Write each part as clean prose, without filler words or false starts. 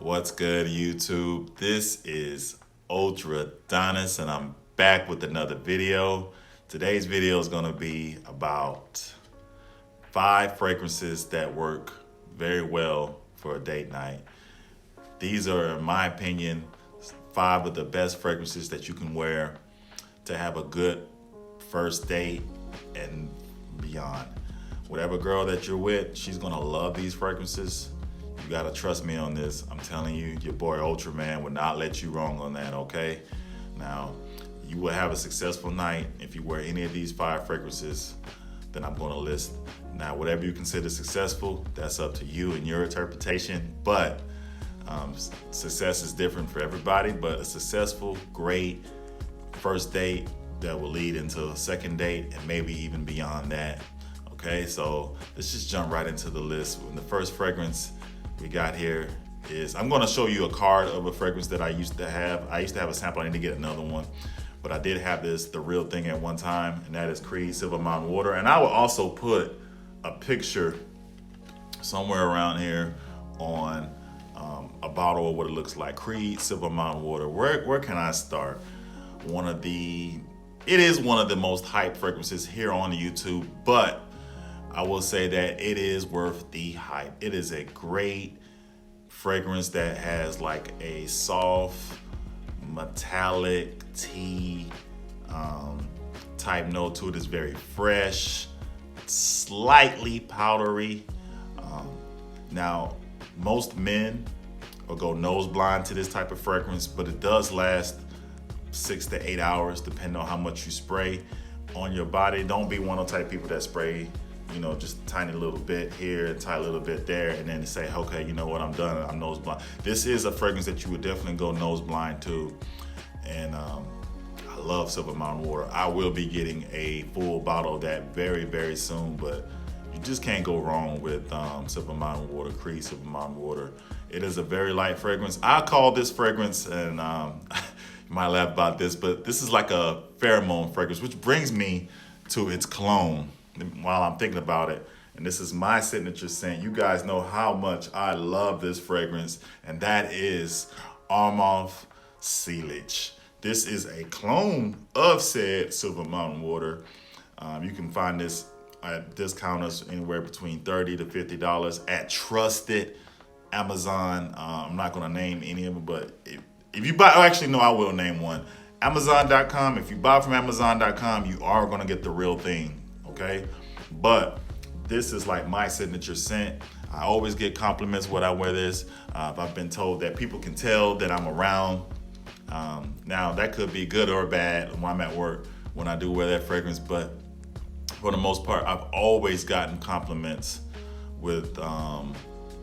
What's good, YouTube? This is Ultra Donis, and I'm back with another video. Today's video is going to be about 5 fragrances that work very well for a date night. These are, in my opinion, 5 of the best fragrances that you can wear to have a good first date and beyond. Whatever girl that you're with, she's going to love these fragrances. You gotta trust me on this. I'm telling you, your boy Ultra Man would not let you wrong on that, okay? Now, you will have a successful night if you wear any of these 5 fragrances that I'm gonna list. Now, whatever you consider successful, that's up to you and your interpretation, but success is different for everybody, but a successful, great first date that will lead into a second date and maybe even beyond that, okay? So let's just jump right into the list. The first fragrance we got here is, I'm gonna show you a card of a fragrance that I used to have. I used to have a sample, I need to get another one. But I did have this, the real thing at one time, and that is Creed Silver Mountain Water. And I will also put a picture somewhere around here on a bottle of what it looks like. Creed Silver Mountain Water. Where can I start? It is one of the most hyped fragrances here on YouTube, but I will say that it is worth the hype. It is a great fragrance that has like a soft, metallic tea type note to it. It's very fresh, slightly powdery. Now, most men will go nose blind to this type of fragrance, but it does last 6 to 8 hours, depending on how much you spray on your body. Don't be one of the type of people that spray, just a tiny little bit here, a tiny little bit there, and then say, okay, you know what, I'm done, I'm nose blind. This is a fragrance that you would definitely go nose blind to. And I love Silver Mountain Water. I will be getting a full bottle of that very, very soon, but you just can't go wrong with Silver Mountain Water, Creed Silver Mountain Water. It is a very light fragrance. I call this fragrance, and you might laugh about this, but this is like a pheromone fragrance, which brings me to its clone. While I'm thinking about it, and this is my signature scent. You guys know how much I love this fragrance, and that is Armaf Sealich. This is a clone of said Silver Mountain Water. You can find this at discounters anywhere between $30 to $50 at trusted Amazon. I'm not going to name any of them, but if you buy, actually no, I will name one. Amazon.com. If you buy from Amazon.com, you are going to get the real thing. Okay, but this is like my signature scent. I always get compliments when I wear this. I've been told that people can tell that I'm around. Now that could be good or bad when I'm at work when I do wear that fragrance, but for the most part, I've always gotten compliments with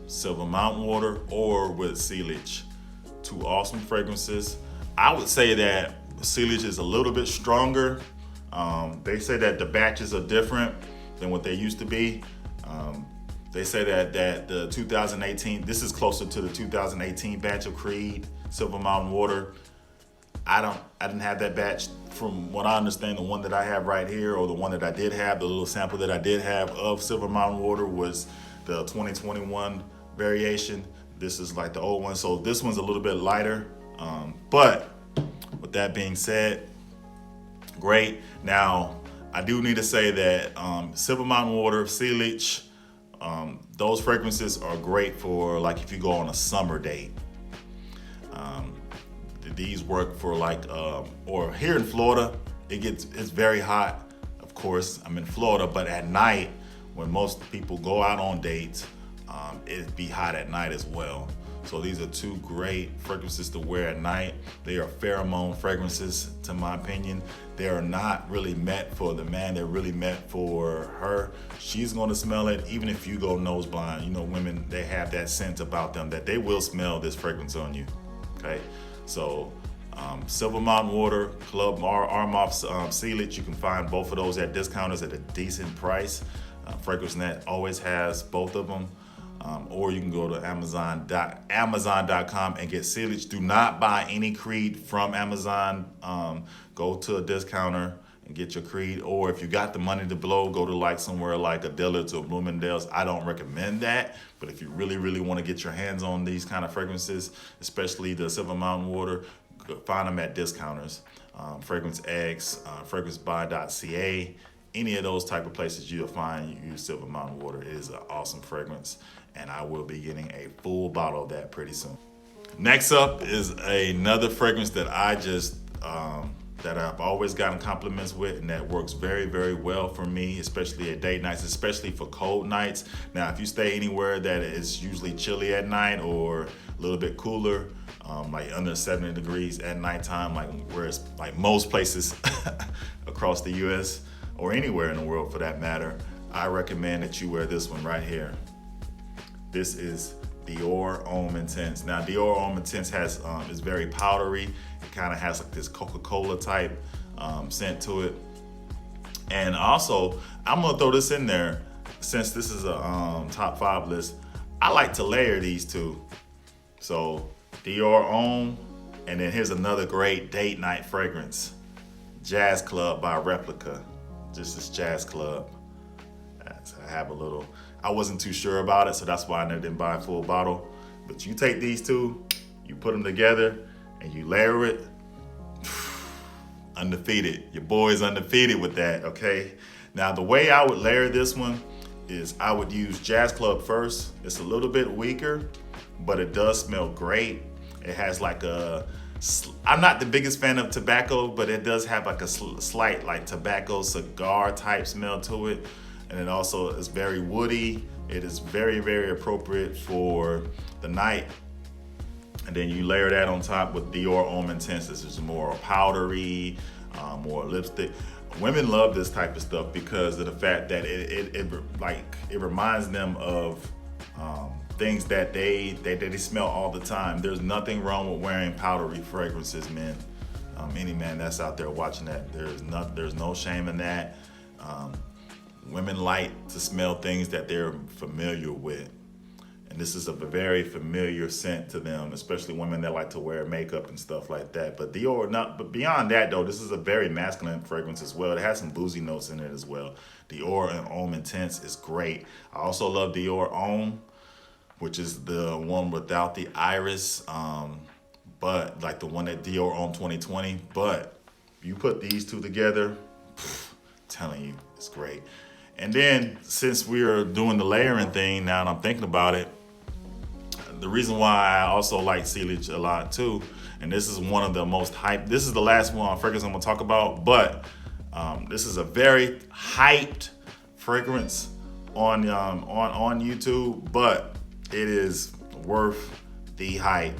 Silver Mountain Water or with Sealich. 2 awesome fragrances. I would say that Sealich is a little bit stronger. They say that the batches are different than what they used to be. They say that the 2018, this is closer to the 2018 batch of Creed Silver Mountain Water. I didn't have that batch. From what I understand, the one that I have right here, or the one that I did have, the little sample that I did have of Silver Mountain Water was the 2021 variation. This is like the old one, so this one's a little bit lighter. But with that being said, great. Now, I do need to say that Silver Mountain Water, Sealich, those fragrances are great for like if you go on a summer date. These work for like, or here in Florida, it's very hot. Of course, I'm in Florida, but at night, when most people go out on dates, it'd be hot at night as well. So these are 2 great fragrances to wear at night. They are pheromone fragrances, to my opinion. They are not really meant for the man. They're really meant for her. She's going to smell it, even if you go nose blind. Women, they have that scent about them that they will smell this fragrance on you. Okay, so Silver Mountain Water, Club Armaf Sealich. You can find both of those at discounters at a decent price. Fragrance Net always has both of them. Or you can go to Amazon.com and get Sealich. Do not buy any Creed from Amazon. Go to a discounter and get your Creed. Or if you got the money to blow, go to like somewhere like a Dillard's or Bloomingdale's. I don't recommend that, but if you really, really want to get your hands on these kind of fragrances, especially the Silver Mountain Water, find them at discounters. Fragrance X, fragrancebuy.ca, any of those type of places you'll find you use Silver Mountain Water. It is an awesome fragrance, and I will be getting a full bottle of that pretty soon. Next up is another fragrance that I just that I've always gotten compliments with, and that works very, very well for me, especially at date nights, especially for cold nights. Now, if you stay anywhere that is usually chilly at night or a little bit cooler, like under 70 degrees at nighttime, like where it's like most places across the US or anywhere in the world for that matter, I recommend that you wear this one right here. This is Dior Homme Intense. Now, Dior Homme Intense has is very powdery. It kind of has like this Coca-Cola type scent to it. And also, I'm gonna throw this in there since this is a top 5 list. I like to layer these two. So Dior Homme, and then here's another great date night fragrance, JazzClub by Replica. This is JazzClub. I have a little. I wasn't too sure about it, so that's why I didn't buy a full bottle. But you take these two, you put them together, and you layer it. Undefeated. Your boy's undefeated with that, okay? Now, the way I would layer this one is I would use JazzClub first. It's a little bit weaker, but it does smell great. It has like a, I'm not the biggest fan of tobacco, but it does have like a slight like tobacco cigar type smell to it. And it also is very woody. It is very, very appropriate for the night. And then you layer that on top with Dior Homme Intense. This is more powdery, more lipstick. Women love this type of stuff because of the fact that it reminds them of things that they smell all the time. There's nothing wrong with wearing powdery fragrances, men. Any man that's out there watching that, there's no shame in that. Women like to smell things that they're familiar with. And this is a very familiar scent to them, especially women that like to wear makeup and stuff like that. But but beyond that though, this is a very masculine fragrance as well. It has some boozy notes in it as well. Dior and Homme Intense is great. I also love Dior Homme, which is the one without the iris, but like the one that Dior Homme 2020. But you put these two together, telling you, it's great. And then since we're doing the layering thing now and I'm thinking about it, the reason why I also like Sealige a lot too, and this is one of the most hyped, this is the last one fragrance I'm gonna talk about, but this is a very hyped fragrance on YouTube, but it is worth the hype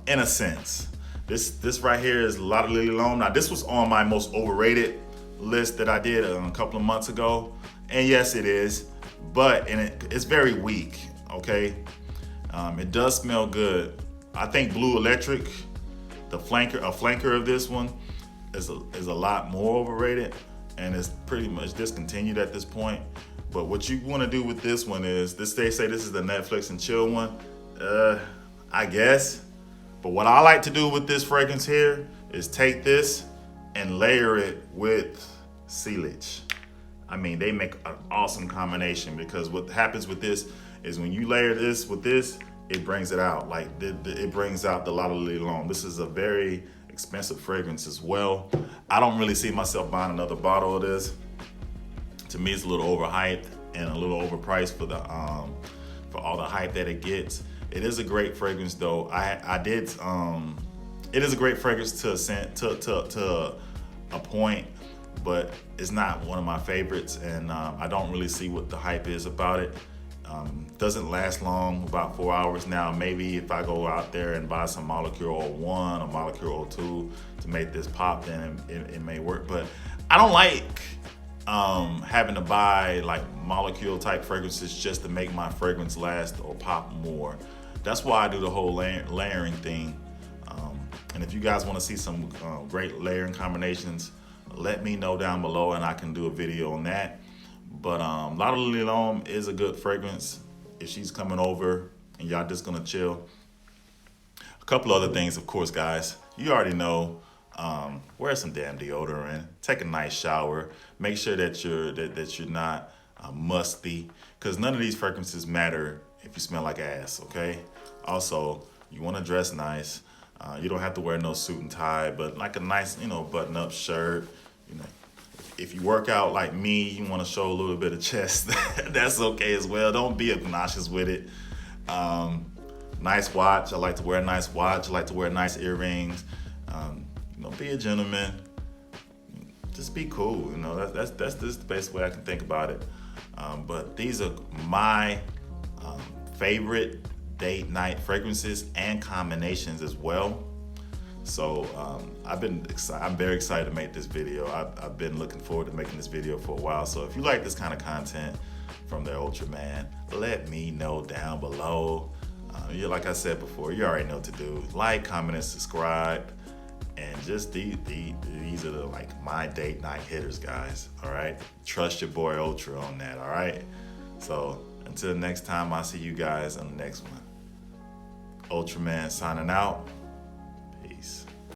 in a sense. This right here is La Lily L'Homme. Now this was on my most overrated list that I did a couple of months ago, and yes it is, but it's very weak, okay? It does smell good. I think Blue Electric, a flanker of this one, is a lot more overrated, and it's pretty much discontinued at this point. But what you want to do with this one is, they say this is the Netflix and chill one, I guess. But what I like to do with this fragrance here is take this and layer it with Sealige. I mean, they make an awesome combination, because what happens with this is when you layer this with this, it brings it out. Like it brings out the La Lily L'Homme. This is a very expensive fragrance as well. I don't really see myself buying another bottle of this. To me, it's a little overhyped and a little overpriced for the for all the hype that it gets. It is a great fragrance though. It is a great fragrance to a point, but it's not one of my favorites, and I don't really see what the hype is about it. Doesn't last long, about 4 hours. Now, maybe if I go out there and buy some Molecule 01 or Molecule 02 to make this pop, then it may work. But I don't like having to buy like molecule type fragrances just to make my fragrance last or pop more. That's why I do the whole layering thing. And if you guys want to see some great layering combinations, let me know down below and I can do a video on that. But La Lily L'Homme is a good fragrance if she's coming over and y'all just gonna chill. A couple other things, of course, guys. You already know wear some damn deodorant, take a nice shower, make sure that you're not musty, because none of these fragrances matter if you smell like ass, okay? Also, you want to dress nice. You don't have to wear no suit and tie, but like a nice, button-up shirt. If you work out like me, you want to show a little bit of chest, that's okay as well. Don't be obnoxious with it. Nice watch. I like to wear a nice watch. I like to wear nice earrings. Be a gentleman. Just be cool. That's just the best way I can think about it. But these are my favorite date night fragrances and combinations as well. So I'm very excited to make this video. I've been looking forward to making this video for a while. So if you like this kind of content from the Ultra Man, let me know down below. Like I said before, you already know what to do. Like, comment, and subscribe. And just these are my date night hitters, guys. All right, trust your boy Ultra on that. All right. So until next time, I'll see you guys on the next one. Ultra Man signing out.